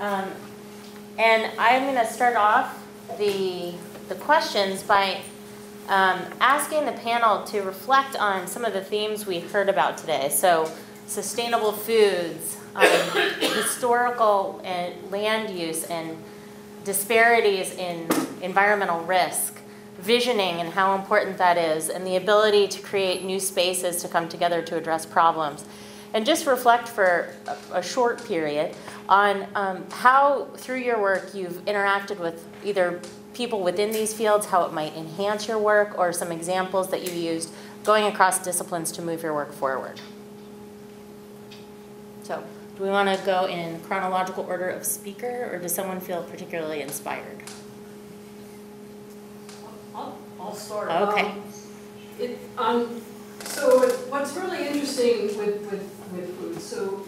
And I'm going to start off the questions by asking the panel to reflect on some of the themes we heard about today. So sustainable foods, historical and land use and disparities in environmental risk, visioning and how important that is, and the ability to create new spaces to come together to address problems. And just reflect for a short period on how, through your work, you've interacted with either people within these fields, how it might enhance your work, or some examples that you used going across disciplines to move your work forward. So, do we want to go in chronological order of speaker, or does someone feel particularly inspired? I'll start. Okay. So what's really interesting with food, so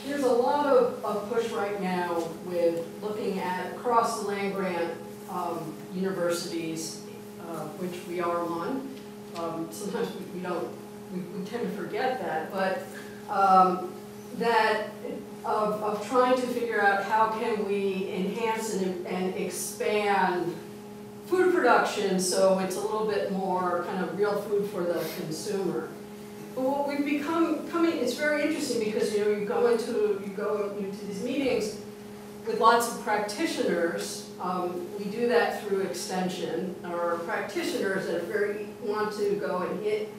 there's a lot of push right now with looking at across the land-grant universities, which we are one. Sometimes we tend to forget that, but that of trying to figure out how can we enhance and expand food production so it's a little bit more kind of real food for the consumer. But what we've become it's very interesting because you go into these meetings with lots of practitioners. We do that through extension, or practitioners that want to go and hit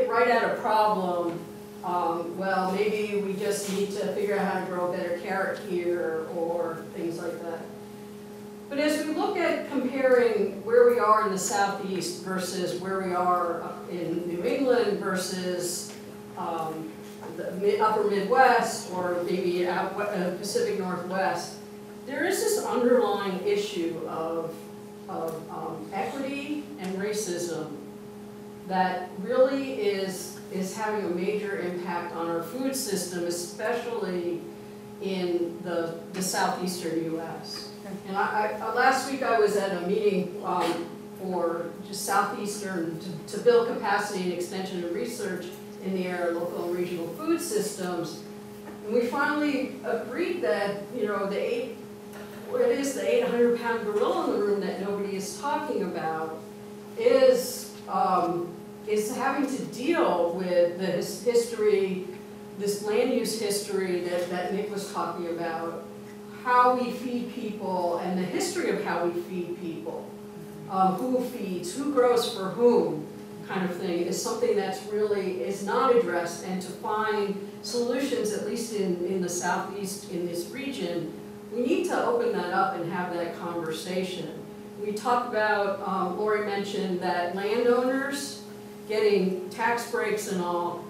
right at a problem. Well, maybe we just need to figure out how to grow a better carrot here, or things like that. But as we look at comparing where we are in the Southeast versus where we are in New England versus the upper Midwest, or maybe Pacific Northwest, there is this underlying issue of equity and racism that really is having a major impact on our food system, especially in the southeastern U.S. And last week I was at a meeting for just southeastern to build capacity and extension and research in the area of local and regional food systems, and we finally agreed that the 800-pound gorilla in the room that nobody is talking about is having to deal with this history, this land use history that Nick was talking about, how we feed people and the history of how we feed people, who feeds, who grows for whom, kind of thing, is something that's really is not addressed. And to find solutions, at least in the Southeast, in this region, we need to open that up and have that conversation. We talked about, Laurie mentioned that landowners getting tax breaks and all.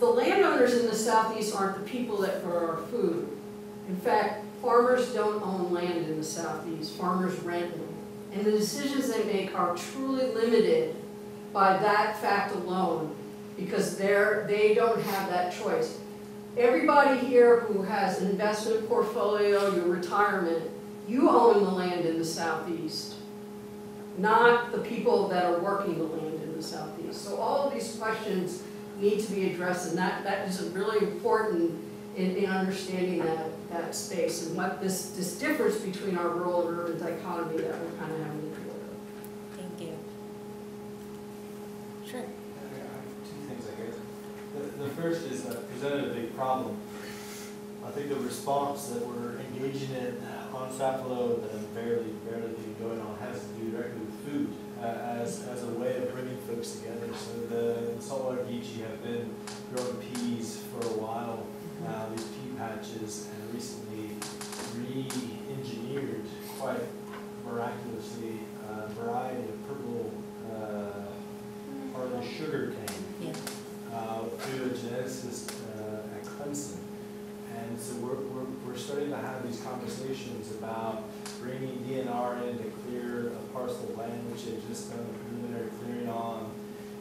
The landowners in the Southeast aren't the people that grow our food. In fact, farmers don't own land in the Southeast. Farmers rent them. And the decisions they make are truly limited by that fact alone, because they don't have that choice. Everybody here who has an investment portfolio, your retirement, you own the land in the Southeast, not the people that are working the land in the Southeast. So all of these questions need to be addressed, and that is really important in understanding that space and what this difference between our rural and urban dichotomy that we're kind of having to deal with. Thank you. Sure. I have two things, I guess. The first is presented a big problem. I think the response that we're engaging in on Sapelo that I'm barely getting going on has to do directly with food as a way of bringing folks together. So the Saltwater Geechee have been growing peas for a while now, these pea patches, and recently re-engineered quite miraculously a variety of purple partly sugar cane through a geneticist at Clemson. And so we're starting to have these conversations about bringing DNR in to clear a parcel of land which they've just done a preliminary clearing on,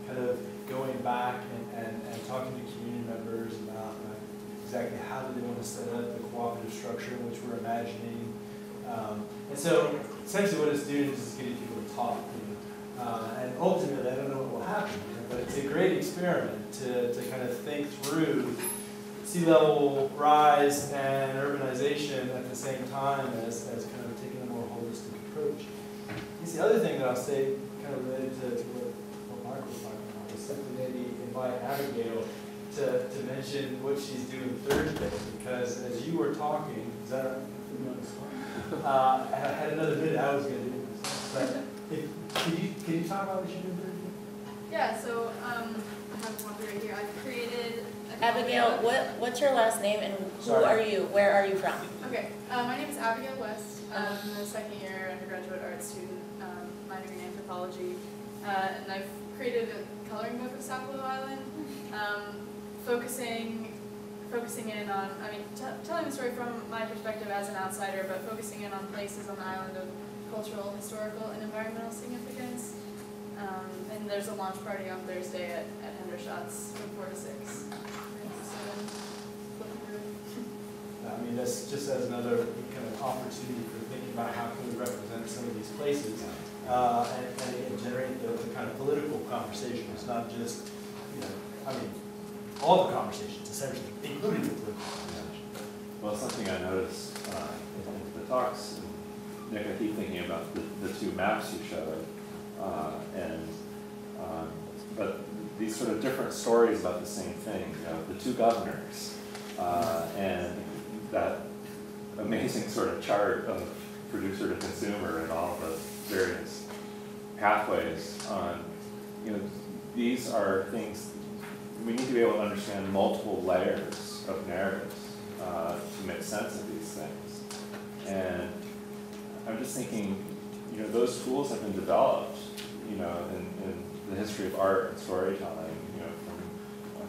kind of going back and talking to community members about exactly how do they want to set up the cooperative structure in which we're imagining. And so essentially what it's doing is just getting people to talk. And ultimately, I don't know what will happen, but it's a great experiment to kind of think through sea level rise and urbanization conversation at the same time as kind of taking a more holistic approach. The other thing that I'll say, kind of related to what Mark was talking about, was simply maybe invite Abigail to mention what she's doing Thursday, because as you were talking, is that I had another bit I was going to do, but can you talk about what you're doing Thursday? Yeah, so I have one right here. I've created Abigail, what's your last name and who are you? Where are you from? Okay, my name is Abigail West. I'm a second year undergraduate art student, minoring in anthropology, and I've created a coloring book of Sapelo Island, focusing in on, telling the story from my perspective as an outsider, but focusing in on places on the island of cultural, historical, and environmental significance. And there's a launch party on Thursday at Hendershots from 4 to 6. That's just as another kind of opportunity for thinking about how can we represent some of these places and generate the kind of political conversation. It's not just, all the conversations, essentially, including the political conversation. Well, something I noticed in the talks, Nick, I keep thinking about the two maps you showed, but these sort of different stories about the same thing, the two governors, and that amazing sort of chart of producer to consumer and all the various pathways. These are things we need to be able to understand multiple layers of narratives to make sense of these things. And I'm just thinking, those tools have been developed, in the history of art and storytelling, from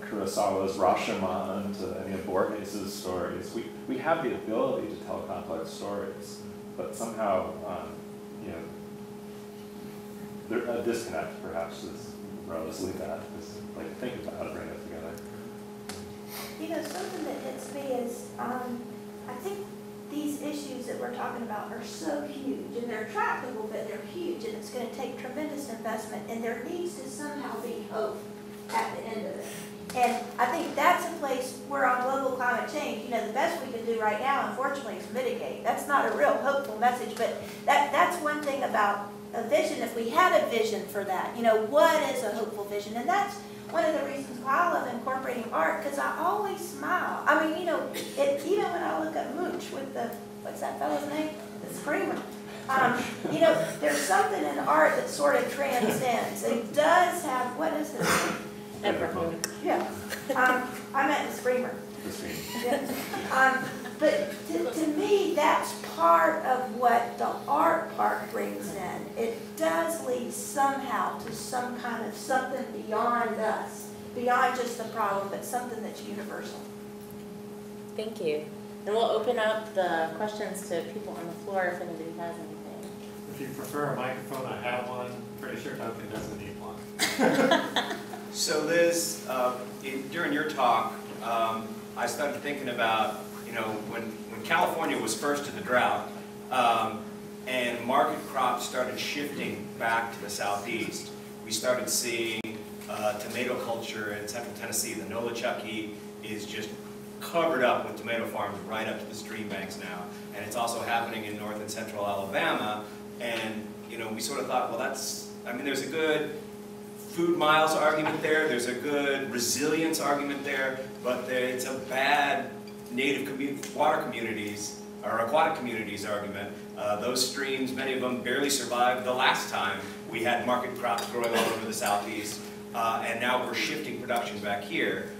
Kurosawa's Rashomon to any of Borges' stories. We have the ability to tell complex stories, but somehow, there's a disconnect, perhaps, is where I'll just leave that. Just think about how to bring it together. Something that hits me is, I think these issues that we're talking about are so huge, and they're tractable, but they're huge, and it's going to take tremendous investment, and there needs to somehow be hope at the end of it. And I think that's a place where on global climate change, the best we can do right now, unfortunately, is mitigate. That's not a real hopeful message, but that's one thing about a vision. If we had a vision for that, what is a hopeful vision? And that's one of the reasons why I love incorporating art, because I always smile. Even when I look at Mooch with what's that fellow's name? The Screamer. There's something in art that sort of transcends. It does have, what is it? Yeah. I meant the Screamer. Yeah. But to me, that's part of what the art part brings in. It does lead somehow to some kind of something beyond us, beyond just the problem, but something that's universal. Thank you. And we'll open up the questions to people on the floor if anybody has anything. If you prefer a microphone, I have one. Pretty sure Duncan doesn't need one. So Liz, during your talk, I started thinking about, when California was first to the drought, and market crops started shifting back to the southeast, we started seeing tomato culture in central Tennessee. The Nolichucky is just covered up with tomato farms right up to the stream banks now. And it's also happening in north and central Alabama. And, we sort of thought, well, there's a good food miles argument there, there's a good resilience argument there, but it's a bad native water communities or aquatic communities argument. Those streams, many of them barely survived the last time we had market crops growing all over the southeast, and now we're shifting production back here.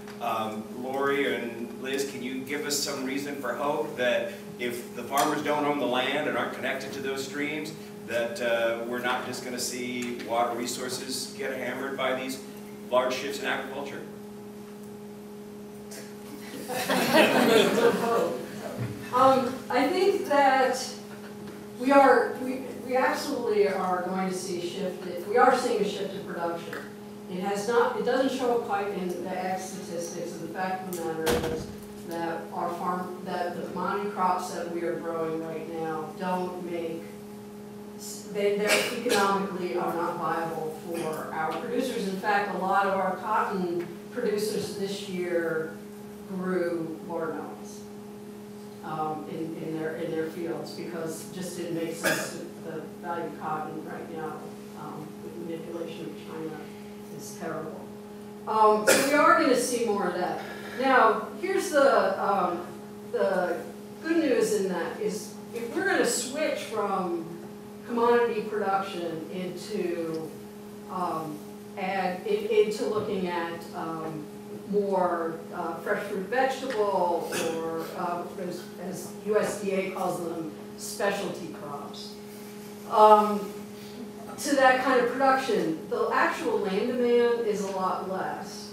Laurie and Liz, can you give us some reason for hope that if the farmers don't own the land and aren't connected to those streams, that we're not just going to see water resources get hammered by these large shifts in agriculture? I think that we absolutely are going to see a shift. We are seeing a shift in production. It doesn't show up quite in the ag statistics, and the fact of the matter is that that the commodity crops that we are growing right now they economically are not viable for our producers. In fact, a lot of our cotton producers this year grew watermelons. in their fields, because it just didn't make sense to the value of cotton right now. The manipulation of China is terrible. So we are going to see more of that. Now, here's the good news in that is, if we're going to switch from commodity production into into looking at more fresh fruit, vegetable, or as USDA calls them, specialty crops, to that kind of production, the actual land demand is a lot less.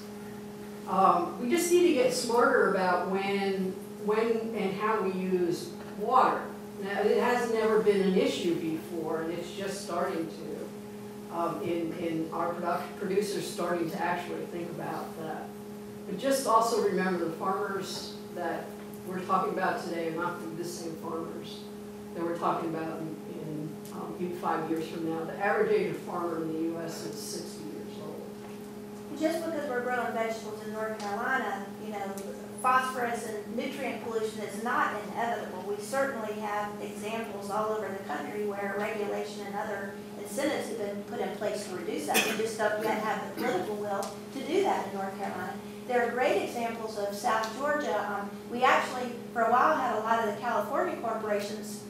We just need to get smarter about when and how we use water. Now, it has never been an issue before, and it's just starting to, in our producers starting to actually think about that. But just also remember, the farmers that we're talking about today are not the same farmers that we're talking about in 5 years from now. The average age of farmer in the U.S. is 60 years old. Just because we're growing vegetables in North Carolina, you know, phosphorus and nutrient pollution is not inevitable. We certainly have examples all over the country where regulation and other incentives have been put in place to reduce that. We just don't yet have the political will to do that in North Carolina. There are great examples of South Georgia. We actually, for a while, had a lot of the California corporations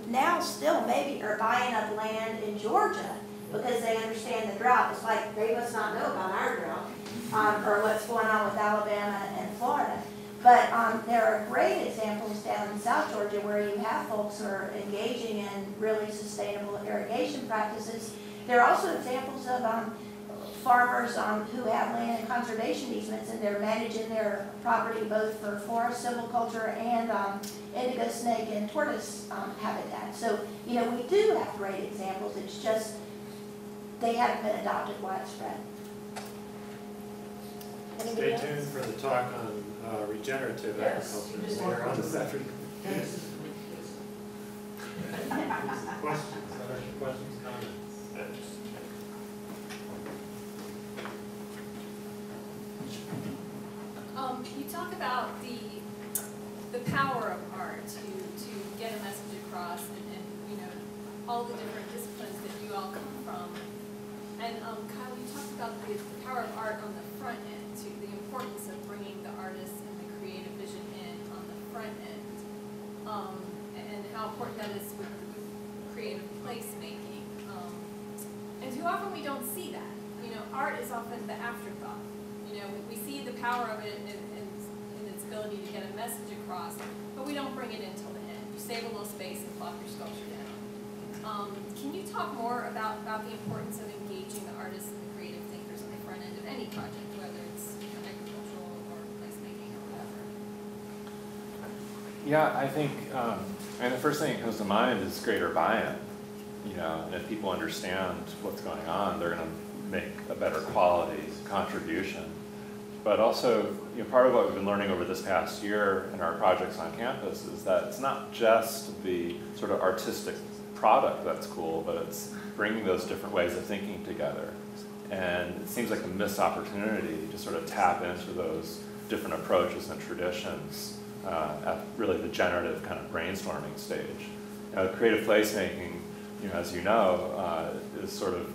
now still maybe are buying up land in Georgia because they understand the drought. It's like they must not know about our drought or what's going on with Alabama and Florida. But there are great examples down in South Georgia where you have folks who are engaging in really sustainable irrigation practices. There are also examples of farmers who have land and conservation easements, and they're managing their property both for forest, silviculture, and indigo snake and tortoise habitat. So, you know, we do have great examples. It's just they haven't been adopted widespread. Stay tuned for the talk on regenerative agriculture later on this afternoon. Questions, comments? You talk about the power of art to get a message across, and you know, all the different disciplines that you all come from. And Kyle, you talked about the power of art on the front end, to the importance of bringing the artist and the creative vision in on the front end, and how important that is with creative placemaking. And too often we don't see that. You know, art is often the afterthought. You know, we see the power of it in its ability to get a message across, but we don't bring it in till the end. You save a little space and plop your sculpture down. Can you talk more about the importance of engaging the artists and the creative thinkers on the front end of any project, whether it's agricultural or placemaking or whatever? Yeah, I think, and the first thing that comes to mind is greater buy-in. You know, and if people understand what's going on, they're going to make a better quality contribution. But also, you know, part of what we've been learning over this past year in our projects on campus is that it's not just the sort of artistic product that's cool, but it's bringing those different ways of thinking together. And it seems like a missed opportunity to sort of tap into those different approaches and traditions at really the generative kind of brainstorming stage. You know, creative placemaking, you know, as you know, is sort of,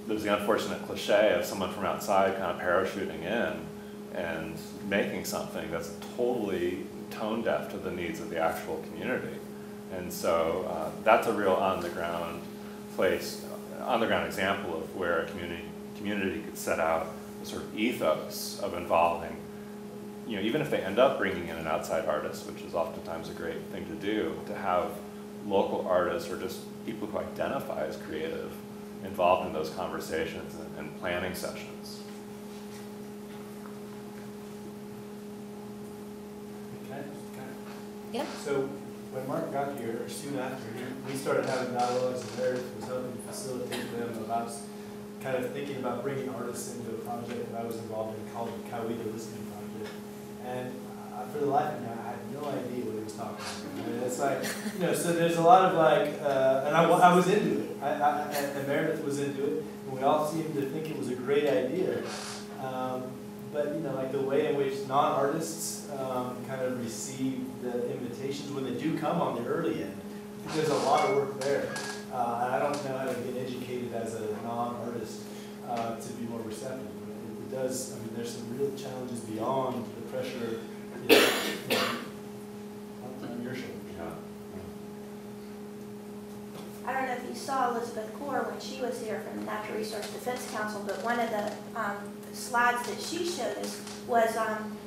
there's the unfortunate cliche of someone from outside kind of parachuting in and making something that's totally tone deaf to the needs of the actual community. And so that's a real on-the-ground place, on-the-ground example of where a community could set out a sort of ethos of involving, you know, even if they end up bringing in an outside artist, which is oftentimes a great thing to do, to have local artists or just people who identify as creative involved in those conversations and planning sessions. Yep. So when Mark got here, or soon after, we started having dialogues, and Meredith was helping facilitate them about kind of thinking about bringing artists into a project that I was involved in called the Coweta Listening Project. And for the life of me, I had no idea what he was talking about. I mean, it's like, you know, so there's a lot of like, and I was into it, and Meredith was into it, and we all seemed to think it was a great idea. but you know, like the way in which non-artists kind of receive the invitations when they do come on the early end, I think there's a lot of work there. And I don't know how to get educated as a non-artist to be more receptive. It does, I mean, there's some real challenges beyond the pressure, you know, on your shoulders. I don't know if you saw Elizabeth Core when she was here from the Natural Resource Defense Council, but one of the slides that she showed us was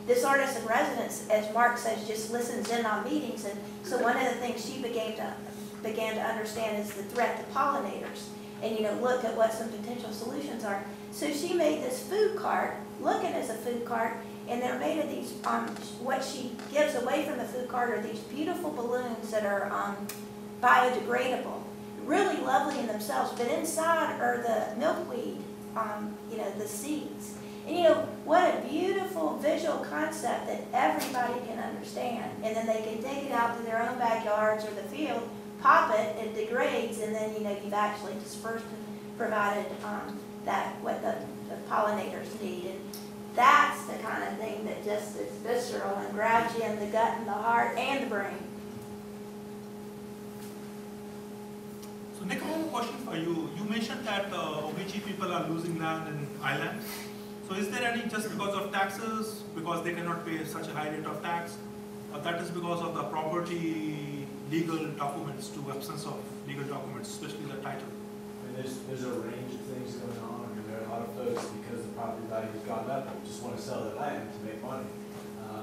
this artist in residence, as Mark says, just listens in on meetings. And so one of the things she began to understand is the threat to pollinators, and look at what some potential solutions are. So she made this food cart, looking as a food cart, and they're made of these, what she gives away from the food cart are these beautiful balloons that are biodegradable. Really lovely in themselves, but inside are the milkweed, the seeds. And what a beautiful visual concept that everybody can understand. And then they can take it out to their own backyards or the field, pop it, it degrades, and then you've actually dispersed and provided what the pollinators need. And that's the kind of thing that just is visceral and grabs you in the gut and the heart and the brain. So Nick, I have a question for you. You mentioned that OBG people are losing land in islands. So is there any just because of taxes, because they cannot pay such a high rate of tax, or that is because of the property legal documents, to absence of legal documents, especially the title? I mean, there's a range of things going on. I mean, there are a lot of folks, because the property value has gone up, just want to sell their land to make money.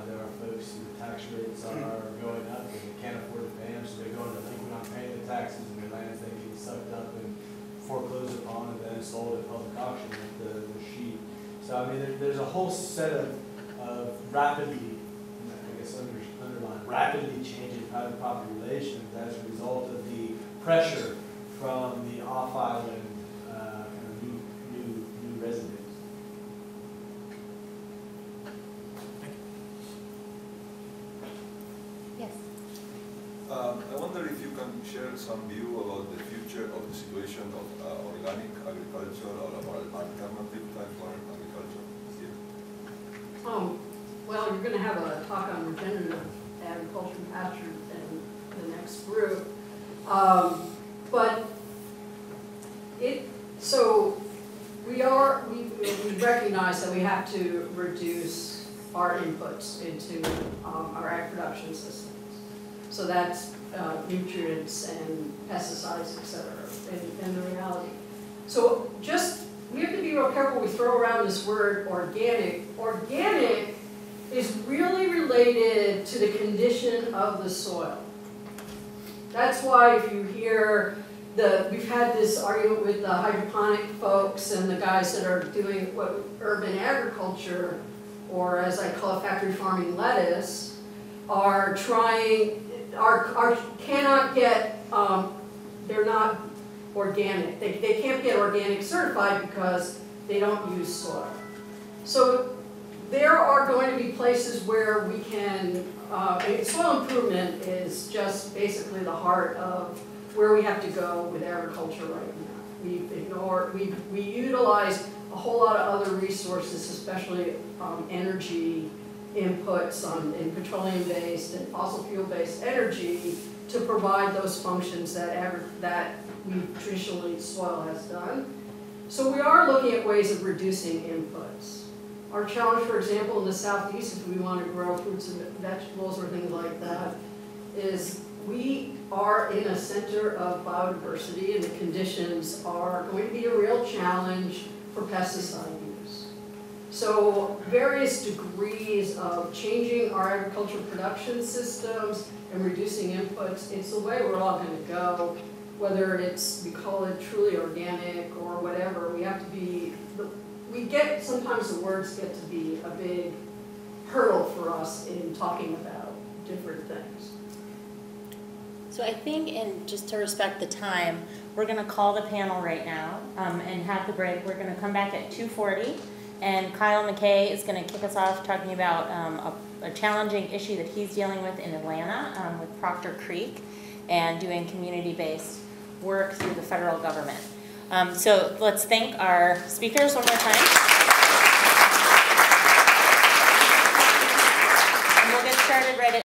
There are folks whose tax rates are going up and they can't afford to pay them, so they're going delinquent on paying the taxes, and their lands they get sucked up and foreclosed upon and then sold at public auction with the sheet. So I mean, there's a whole set of rapidly, I guess underlined, rapidly changing private property relations as a result of the pressure from the off-island kind of new residents. Yes. I wonder if you can share some view about the future of the situation of organic agriculture or about alternative type of agriculture here. Well, you're going to have a talk on regenerative agriculture and pasture in the next group. So we recognize that we have to reduce our inputs into our ag production systems. So that's nutrients and pesticides, et cetera, in the reality. So we have to be real careful we throw around this word organic. Organic is really related to the condition of the soil. That's why if you hear we've had this argument with the hydroponic folks and the guys that are doing urban agriculture, or as I call it, factory farming lettuce, cannot get, they're not organic. They can't get organic certified because they don't use soil. So there are going to be places where we can, soil improvement is just basically the heart of where we have to go with agriculture right now. We utilize a whole lot of other resources, especially energy inputs in petroleum-based and fossil fuel-based energy to provide those functions that we traditionally soil has done. So we are looking at ways of reducing inputs. Our challenge, for example, in the Southeast, if we want to grow fruits and vegetables or things like that, is we are in a center of biodiversity, and the conditions are going to be a real challenge for pesticide use. So various degrees of changing our agricultural production systems and reducing inputs, it's the way we're all going to go. Whether we call it truly organic or whatever, we have to be, sometimes the words get to be a big hurdle for us in talking about different things. So I think, and just to respect the time, we're going to call the panel right now and have the break. We're going to come back at 2:40, and Kyle McKay is going to kick us off talking about a challenging issue that he's dealing with in Atlanta with Proctor Creek and doing community-based work through the federal government. So let's thank our speakers one more time.